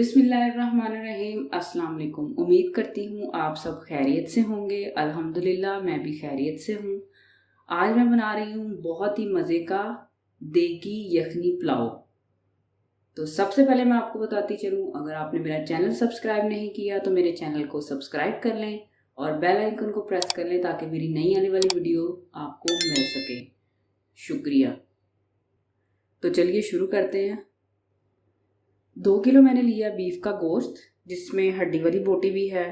बिस्मिल्लाहिर्रहमानिर्रहीम। अस्सलाम वालेकुम। उम्मीद करती हूँ आप सब खैरियत से होंगे। अल्हम्दुलिल्लाह मैं भी खैरियत से हूँ। आज मैं बना रही हूँ बहुत ही मज़े का देगी यखनी पुलाव। तो सबसे पहले मैं आपको बताती चलूँ, अगर आपने मेरा चैनल सब्सक्राइब नहीं किया तो मेरे चैनल को सब्सक्राइब कर लें और बेल आइकन को प्रेस कर लें ताकि मेरी नई आने वाली वीडियो आपको मिल सके। शुक्रिया। तो चलिए शुरू करते हैं। 2 किलो मैंने लिया बीफ का गोश्त, जिसमें हड्डी वाली बोटी भी है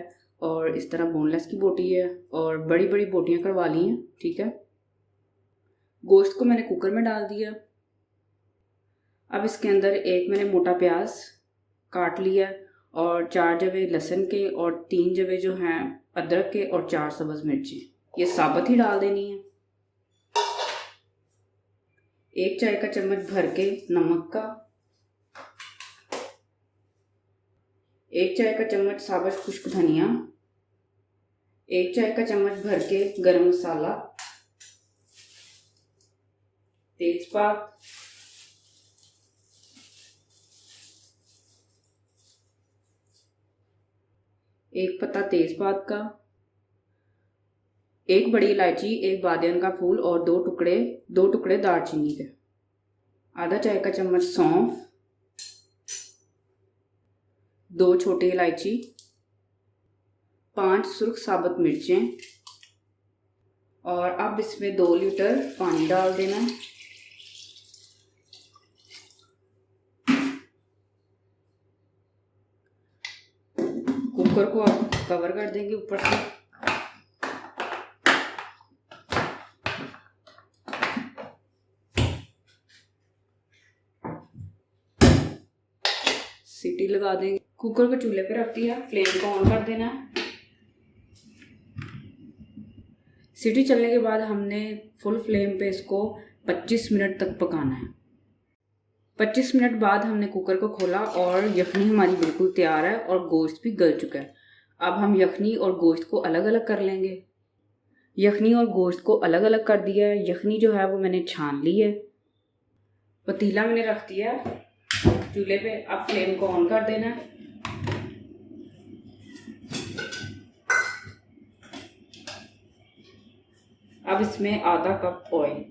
और इस तरह बोनलेस की बोटी है और बड़ी बड़ी बोटियां करवा ली हैं। ठीक है, गोश्त को मैंने कुकर में डाल दिया। अब इसके अंदर एक मैंने मोटा प्याज काट लिया और 4 जवे लहसुन के और 3 जवे जो हैं अदरक के और 4 सब्ज़ मिर्ची, ये साबुत ही डाल देनी है। 1 चाय का चम्मच भर के नमक का, 1 चाय का चम्मच साबुत खुश्क धनिया, 1 चाय का चम्मच भर के गरम मसाला, तेजपात, एक पत्ता तेजपात का, 1 बड़ी इलायची, 1 बादियान का फूल और 2 टुकड़े दालचीनी के, आधा चाय का चम्मच सौंफ, 2 छोटी इलायची, 5 सुर्ख साबुत मिर्चें और अब इसमें 2 लीटर पानी डाल देना। कुकर को अब कवर कर देंगे ऊपर से। सीटी लगा देंगे। कुकर को चूल्हे पे रख दिया, फ्लेम को ऑन कर देना है। सीटी चलने के बाद हमने फुल फ्लेम पे इसको 25 मिनट तक पकाना है। 25 मिनट बाद हमने कुकर को खोला और यखनी हमारी बिल्कुल तैयार है और गोश्त भी गल चुका है। अब हम यखनी और गोश्त को अलग अलग कर लेंगे। यखनी और गोश्त को अलग अलग कर दिया है। यखनी जो है वो मैंने छान ली है। पतीला मैंने रख दिया चूल्हे पे। अब फ्लेम को ऑन कर देना। अब इसमें आधा कप ऑयल,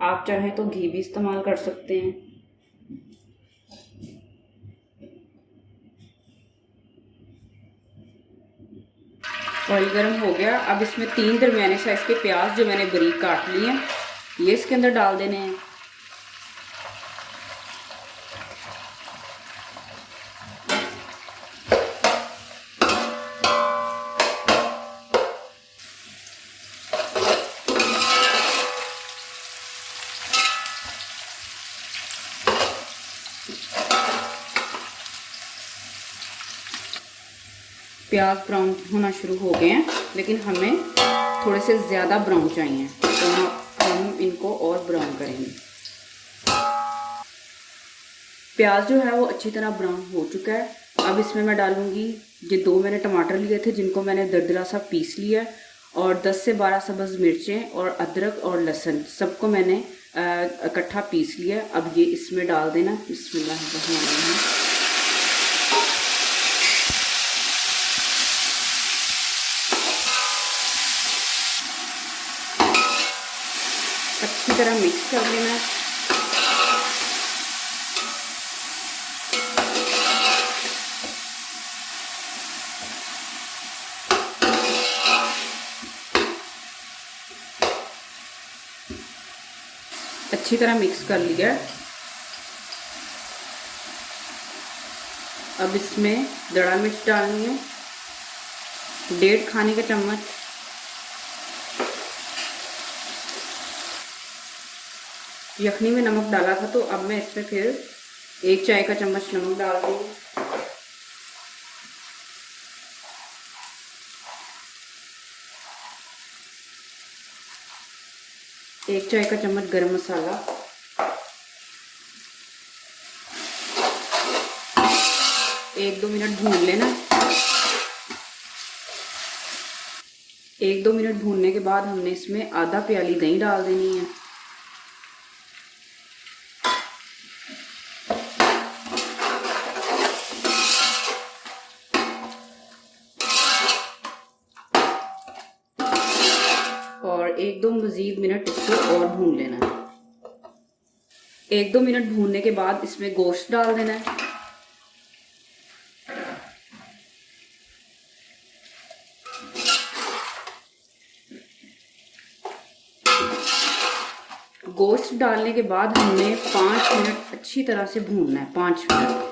आप चाहें तो घी भी इस्तेमाल कर सकते हैं। ऑयल गर्म हो गया। अब इसमें 3 दरमियाने साइज के प्याज जो मैंने बारीक काट लिए हैं, ये इसके अंदर डाल देने हैं। प्याज ब्राउन होना शुरू हो गए हैं, लेकिन हमें थोड़े से ज़्यादा ब्राउन चाहिए, तो हम इनको और ब्राउन करेंगे। प्याज जो है वो अच्छी तरह ब्राउन हो चुका है। अब इसमें मैं डालूंगी ये 2 मैंने टमाटर लिए थे जिनको मैंने दरदरा सा पीस लिया और 10 से 12 सब्ज़ मिर्चें और अदरक और लहसुन सबको मैंने इकट्ठा पीस लिया। अब ये इसमें डाल देना। बिस्मिल्लाहिर्रहमानिर्रहीम। अच्छी तरह मिक्स कर लेना। अच्छी तरह मिक्स कर लिया। अब इसमें दड़ा मिर्च डालनी है, 1.5 खाने का चम्मच, यखनी में नमक डाला था तो अब मैं इसमें फिर 1 चाय का चम्मच नमक डाल दूँगी। एक चाय का चम्मच गरम मसाला, 1-2 मिनट भून लेना। 1-2 मिनट भूनने के बाद हमने इसमें आधा प्याली दही डाल देनी है। और भून लेना है। 1-2 मिनट भूनने के बाद इसमें गोश्त डाल देना है। गोश्त डालने के बाद हमने 5 मिनट अच्छी तरह से भूनना है। 5 मिनट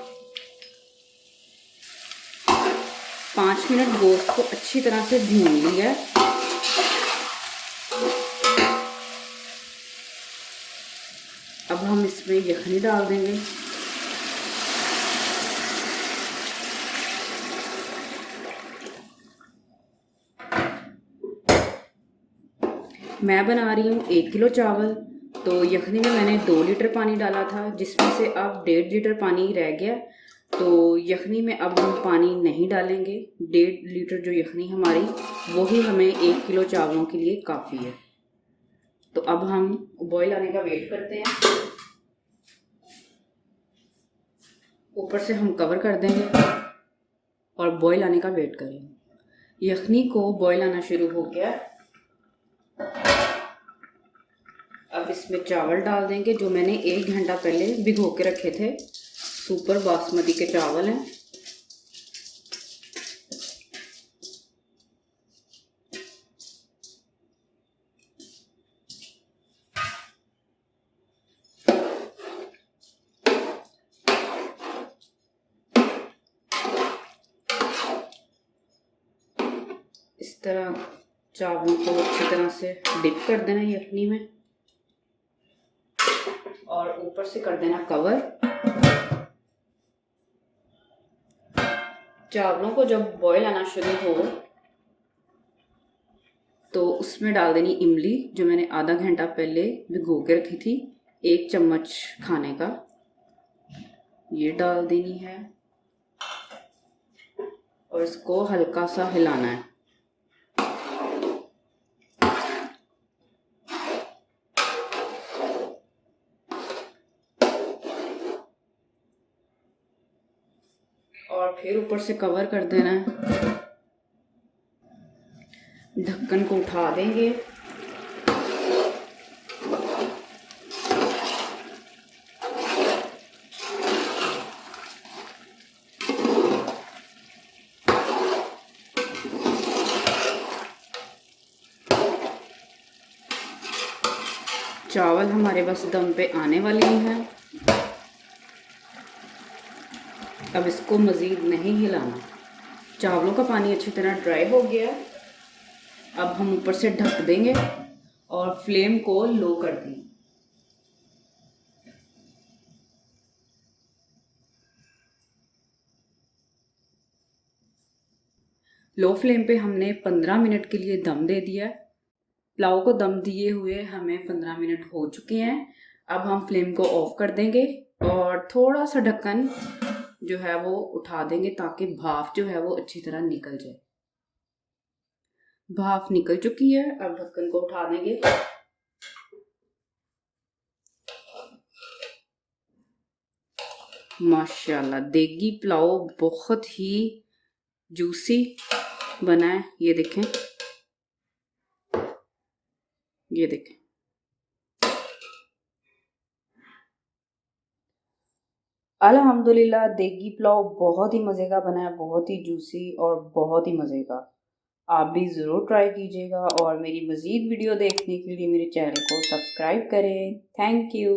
5 मिनट गोश्त को अच्छी तरह से भून लिया। अब हम इसमें यखनी डाल देंगे। मैं बना रही हूँ 1 किलो चावल, तो यखनी में मैंने 2 लीटर पानी डाला था, जिसमें से अब 1.5 लीटर पानी रह गया। तो यखनी में अब हम पानी नहीं डालेंगे। 1.5 लीटर जो यखनी हमारी, वो ही हमें 1 किलो चावलों के लिए काफ़ी है। तो अब हम बॉईल आने का वेट करते हैं। ऊपर से हम कवर कर देंगे और बॉईल आने का वेट करेंगे। यखनी को बॉईल आना शुरू हो गया। अब इसमें चावल डाल देंगे जो मैंने 1 घंटा पहले भिगो के रखे थे। सुपर बासमती के चावल हैं। इस तरह चावलों को अच्छी तरह से डिप कर देना यखनी में और ऊपर से कर देना कवर। चावलों को जब बॉईल आना शुरू हो तो उसमें डाल देनी इमली, जो मैंने आधा घंटा पहले भिगो के रखी थी। 1 चम्मच खाने का ये डाल देनी है और इसको हल्का सा हिलाना है। और फिर ऊपर से कवर कर देना है। ढक्कन को उठा देंगे। चावल हमारे बस दम पे आने वाले हैं। अब इसको मज़ीद नहीं हिलाना। चावलों का पानी अच्छी तरह ड्राई हो गया। अब हम ऊपर से ढक देंगे और फ्लेम को लो कर देंगे। लो फ्लेम पे हमने 15 मिनट के लिए दम दे दिया। पुलाव को दम दिए हुए हमें 15 मिनट हो चुके हैं। अब हम फ्लेम को ऑफ कर देंगे और थोड़ा सा ढक्कन जो है वो उठा देंगे ताकि भाप जो है वो अच्छी तरह निकल जाए। भाप निकल चुकी है। अब ढक्कन को उठा देंगे। माशाल्लाह देगी पुलाव बहुत ही जूसी बना है। ये देखें, ये देखें। अल्हम्दुलिल्लाह देगी पुलाव बहुत ही मज़े का बना है, बहुत ही जूसी और बहुत ही मज़े का। आप भी ज़रूर ट्राई कीजिएगा और मेरी मज़ीद वीडियो देखने के लिए मेरे चैनल को सब्सक्राइब करें। Thank you.